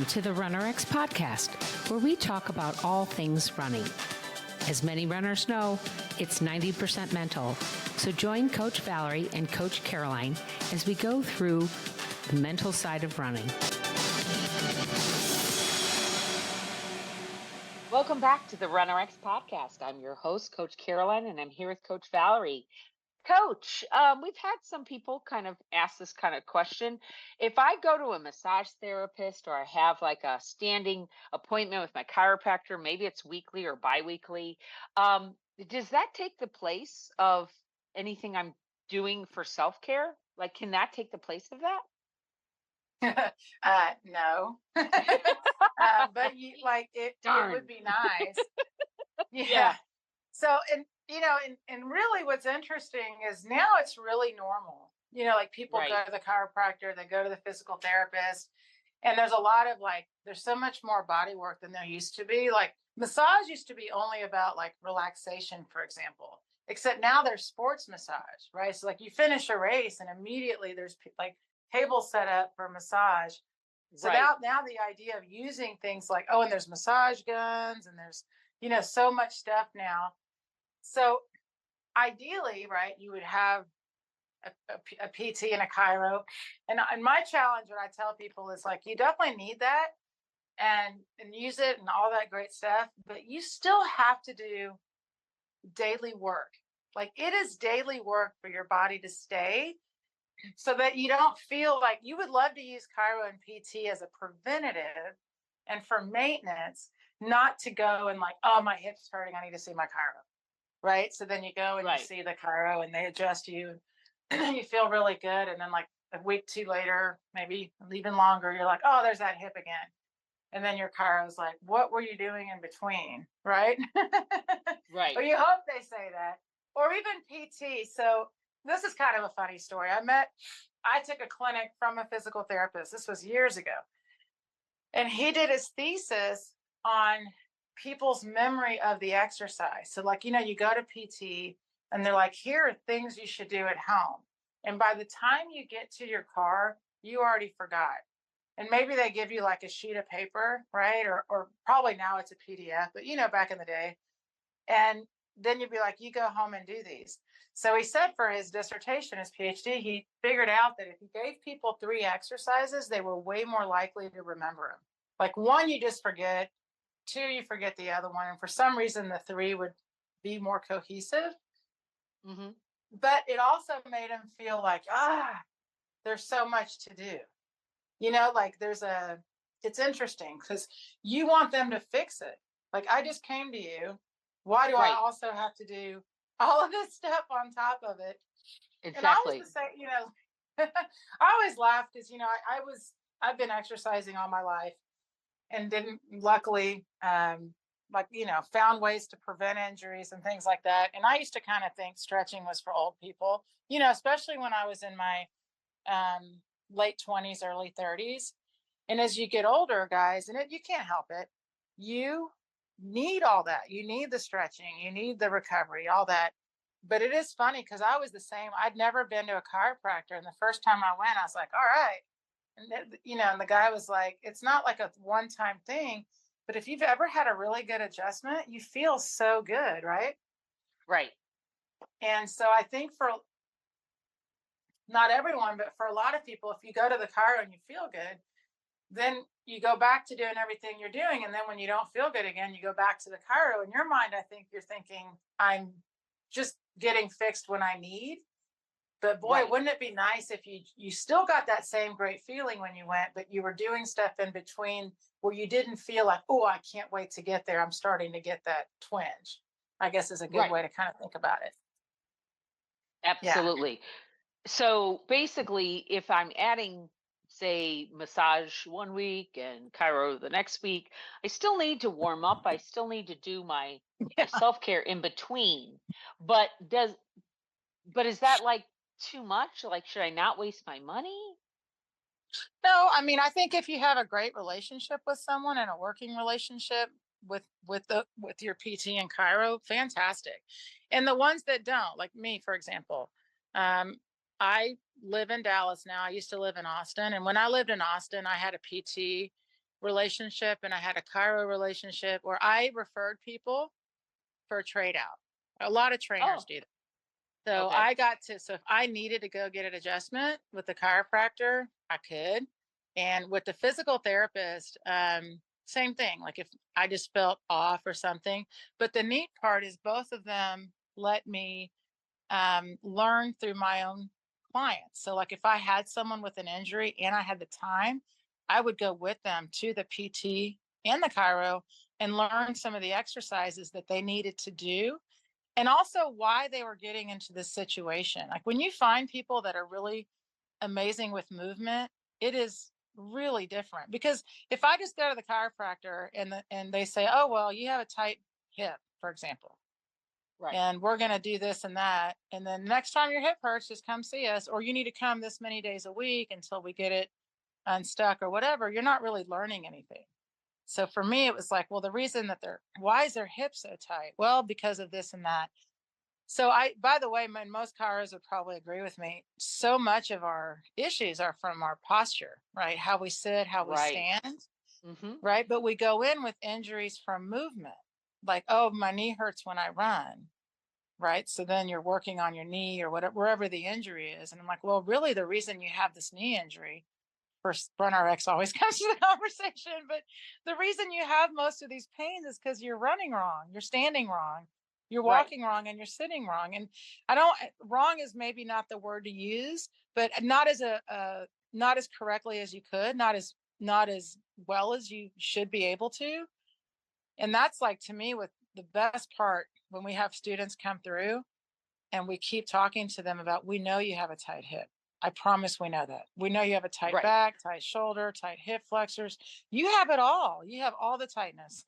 to the RunRX podcast, where we talk about all things running. As many runners know, it's 90% mental. So join Coach Valerie and Coach Caroline as we go through the mental side of running. Welcome back to the RunRX podcast. I'm your host, Coach Caroline, and I'm here with Coach Valerie. Coach, we've had some people kind of ask this kind of question. If I go to a massage therapist or I have like a standing appointment with my chiropractor, maybe it's weekly or biweekly, does that take the place of anything I'm doing for self-care? Like, can that take the place of that? No. But it would be nice. Yeah. So, and really what's interesting is now it's really normal. Like people Right. go to the chiropractor, they go to the physical therapist, and there's a lot of there's so much more body work than there used to be. Like massage used to be only about like relaxation, for example, except now there's sports massage, right? So like you finish a race and immediately there's like tables set up for massage. So Right. now the idea of using things like, oh, and there's massage guns and there's, so much stuff now. So ideally, right, you would have a PT and a chiro. And my challenge, what I tell people is like, you definitely need that and use it and all that great stuff, but you still have to do daily work. Like it is daily work for your body to stay so that you don't feel like you would love to use chiro and PT as a preventative and for maintenance, not to go and like, oh, my hip's hurting, I need to see my chiro. Right. So then you go and Right. you see the chiro and they adjust you and you feel really good. And then like a week, two later, maybe even longer, you're like, oh, there's that hip again. And then your chiro's like, what were you doing in between? Right. Right. Or you hope they say that. Or even PT. So this is kind of a funny story. I took a clinic from a physical therapist. This was years ago. And he did his thesis on people's memory of the exercise. So like, you go to PT and they're like, here are things you should do at home. And by the time you get to your car, you already forgot. And maybe they give you like a sheet of paper, right? Or probably now it's a PDF, but back in the day. And then you'd be like, you go home and do these. So he said for his dissertation, his PhD, he figured out that if he gave people 3 exercises, they were way more likely to remember them. Like 1, you just forget. 2, you forget the other one. And for some reason, the 3 would be more cohesive. Mm-hmm. But it also made him feel like, there's so much to do. Like it's interesting because you want them to fix it. Like I just came to you. Why do Right. I also have to do all of this stuff on top of it? Exactly. And I always say, I always laugh because, I've been exercising all my life and didn't luckily, found ways to prevent injuries and things like that. And I used to kind of think stretching was for old people, especially when I was in my late 20s, early 30s. And as you get older, guys, and you can't help it, you need all that. You need the stretching, you need the recovery, all that. But it is funny because I was the same. I'd never been to a chiropractor. And the first time I went, I was like, all right. And, and the guy was like, it's not like a one-time thing, but if you've ever had a really good adjustment, you feel so good, right? Right. And so I think for not everyone, but for a lot of people, if you go to the chiro and you feel good, then you go back to doing everything you're doing. And then when you don't feel good again, you go back to the chiro. In your mind, I think you're thinking, I'm just getting fixed when I need. But boy, Right. wouldn't it be nice if you still got that same great feeling when you went, but you were doing stuff in between where you didn't feel like, oh, I can't wait to get there. I'm starting to get that twinge, I guess is a good Right. way to kind of think about it. Absolutely. Yeah. So basically, if I'm adding, say, massage one week and chiro the next week, I still need to warm up. I still need to do my self-care in between. But is that like too much? Like, should I not waste my money? No, I mean, I think if you have a great relationship with someone and a working relationship with your PT and chiro, fantastic. And the ones that don't, like me, for example, I live in Dallas now. I used to live in Austin, and when I lived in Austin, I had a PT relationship and I had a chiro relationship where I referred people for a trade out. A lot of trainers Oh, do that. So okay. I got to, so if I needed to go get an adjustment with the chiropractor, I could. And with the physical therapist, same thing. Like if I just felt off or something. But the neat part is both of them let me learn through my own clients. So, like if I had someone with an injury and I had the time, I would go with them to the PT and the chiro and learn some of the exercises that they needed to do and also why they were getting into this situation. Like when you find people that are really amazing with movement, it is really different because if I just go to the chiropractor and they say, "Oh, well, you have a tight hip," for example, Right. and we're going to do this and that. And then next time your hip hurts, just come see us, or you need to come this many days a week until we get it unstuck or whatever. You're not really learning anything. So for me, it was like, well, the reason that why is their hip so tight? Well, because of this and that. So by the way, most chiros would probably agree with me. So much of our issues are from our posture, right? How we sit, how we Right. stand, Mm-hmm. right? But we go in with injuries from movement, like, oh, my knee hurts when I run, right? So then you're working on your knee or whatever, wherever the injury is. And I'm like, well, really, the reason you have this knee injury, first, RunRX always comes to the conversation, but the reason you have most of these pains is because you're running wrong, you're standing wrong, you're Right. walking wrong, and you're sitting wrong. And wrong is maybe not the word to use, but not as correctly as you could, not as well as you should be able to. And that's like to me with the best part when we have students come through and we keep talking to them about, we know you have a tight hip. I promise we know that. We know you have a tight Right. back, tight shoulder, tight hip flexors. You have it all. You have all the tightness.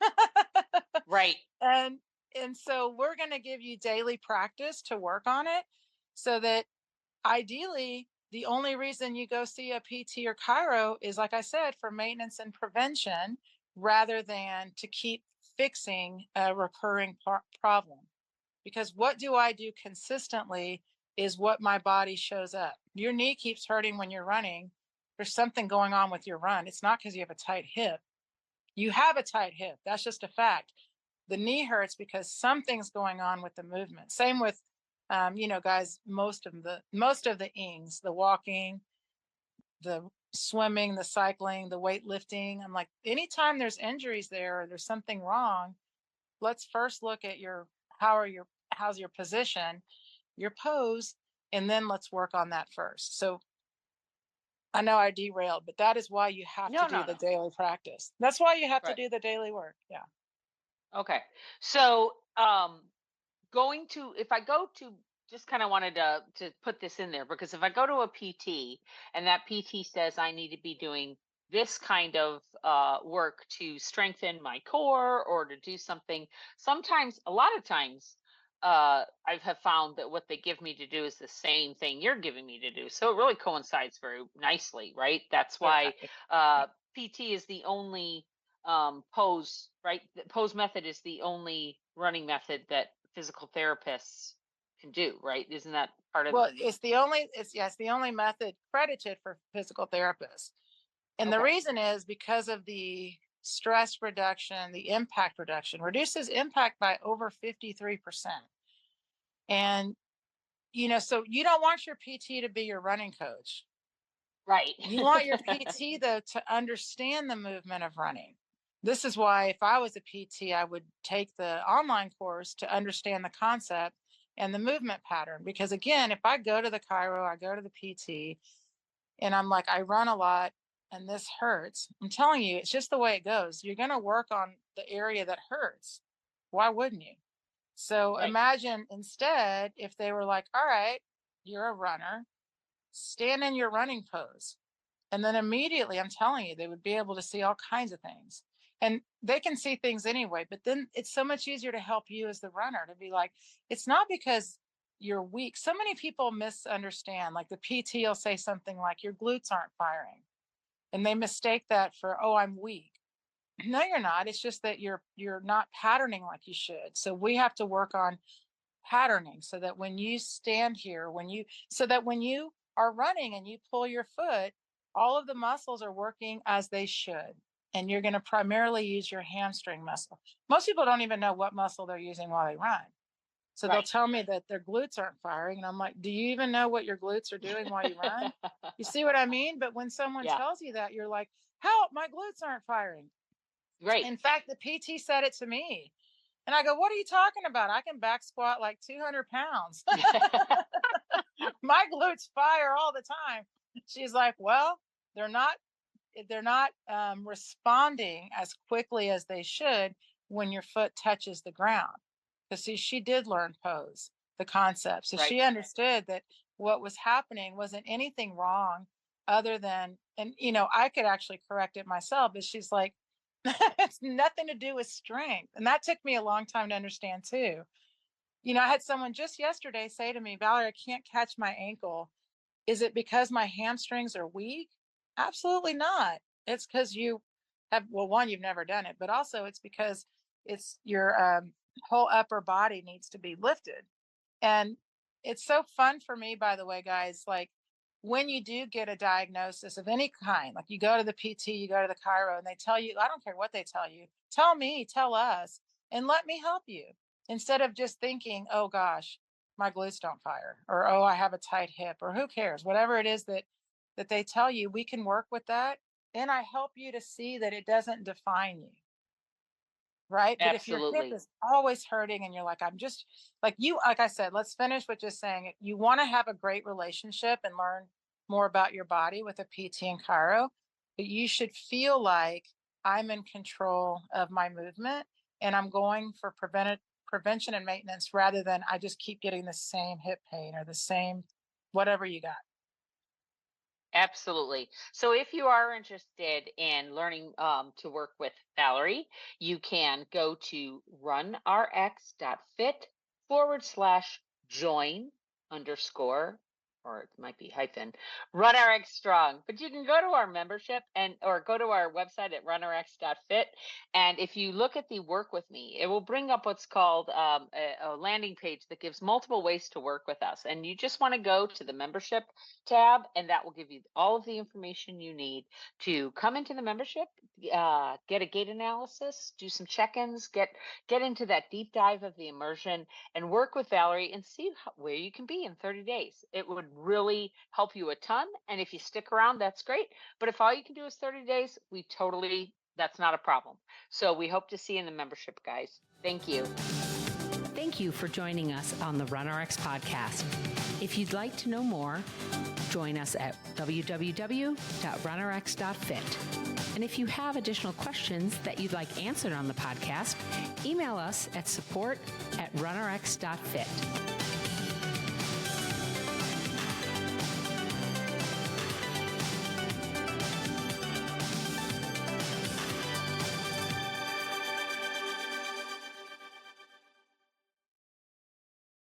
Right. and and so we're going to give you daily practice to work on it so that ideally the only reason you go see a PT or chiro is, like I said, for maintenance and prevention rather than to keep fixing a recurring problem. Because what do I do consistently is what my body shows up. Your knee keeps hurting when you're running. There's something going on with your run. It's not because you have a tight hip. You have a tight hip. That's just a fact. The knee hurts because something's going on with the movement. Same with, guys. Most of the ings, the walking, the swimming, the cycling, the weightlifting. I'm like, anytime there's injuries there or there's something wrong, let's first look at how's your position, your pose, and then let's work on that first. So I know I derailed, but that is why you have to No, do no, the no. daily practice. That's why you have to Right. do the daily work. Yeah. Okay. So, going to if I go to just kind of wanted to put this in there because if I go to a PT and that PT says I need to be doing this kind of work to strengthen my core or to do something, sometimes a lot of times I have found that what they give me to do is the same thing you're giving me to do. So it really coincides very nicely, right? That's Yeah. why PT is the only pose, right? The pose method is the only running method that physical therapists can do, right? Isn't that part of? Well, it's the only method credited for physical therapists. And the Okay. reason is because of the stress reduction, the impact reduction reduces impact by over 53%. And so you don't want your PT to be your running coach. Right. You want your PT, though, to understand the movement of running. This is why, if I was a PT, I would take the online course to understand the concept and the movement pattern. Because again, if I go to the chiro, I go to the PT, and I'm like, I run a lot and this hurts. I'm telling you, it's just the way it goes. You're going to work on the area that hurts. Why wouldn't you? So Right. imagine instead if they were like, all right, you're a runner, stand in your running pose. And then immediately, I'm telling you, they would be able to see all kinds of things. And they can see things anyway, but then it's so much easier to help you as the runner to be like, it's not because you're weak. So many people misunderstand. Like the PT will say something like, your glutes aren't firing. And they mistake that for, oh, I'm weak. No, you're not. It's just that you're not patterning like you should. So we have to work on patterning so that when you stand here, so that when you are running and you pull your foot, all of the muscles are working as they should. and you're going to primarily use your hamstring muscle. Most people don't even know what muscle they're using while they run. So they'll Right. tell me that their glutes aren't firing. And I'm like, do you even know what your glutes are doing while you run? You see what I mean? But when someone Yeah. tells you that, you're like, help, my glutes aren't firing. Great. In fact, the PT said it to me. And I go, what are you talking about? I can back squat like 200 pounds. My glutes fire all the time. She's like, well, they're not responding as quickly as they should when your foot touches the ground. Because see, she did learn pose, the concept. So Right. she understood that what was happening wasn't anything wrong other than, and I could actually correct it myself, but she's like, it's nothing to do with strength. And that took me a long time to understand too. I had someone just yesterday say to me, Valerie, I can't catch my ankle. Is it because my hamstrings are weak? Absolutely not. It's because you have, well, one, you've never done it, but also it's because it's your whole upper body needs to be lifted. And it's so fun for me, by the way, guys, like when you do get a diagnosis of any kind, like you go to the PT, you go to the Chiro, and they tell you, I don't care what they tell you, tell me, tell us, and let me help you. Instead of just thinking, oh gosh, my glutes don't fire, or oh, I have a tight hip, or who cares, whatever it is that they tell you, we can work with that. And I help you to see that it doesn't define you. Right. But if your hip Absolutely. is always hurting and you're like, I'm just like I said, let's finish with just saying it. You want to have a great relationship and learn more about your body with a PT and Chiro, but you should feel like I'm in control of my movement and I'm going for prevention and maintenance rather than I just keep getting the same hip pain or the same whatever you got. Absolutely. So if you are interested in learning to work with Valerie, you can go to runrx.fit/join underscore, or it might be hyphen, RunRX Strong. But you can go to our membership or go to our website at runrx.fit. And if you look at the work with me, it will bring up what's called a landing page that gives multiple ways to work with us. And you just want to go to the membership tab, and that will give you all of the information you need to come into the membership, get a gait analysis, do some check-ins, get into that deep dive of the immersion, and work with Valerie and see where you can be in 30 days. It would really help you a ton. And if you stick around, that's great. But if all you can do is 30 days, that's not a problem. So we hope to see you in the membership, guys. Thank you. Thank you for joining us on the RunRX podcast. If you'd like to know more, join us at www.runrx.fit. And if you have additional questions that you'd like answered on the podcast, email us at support@runrx.fit.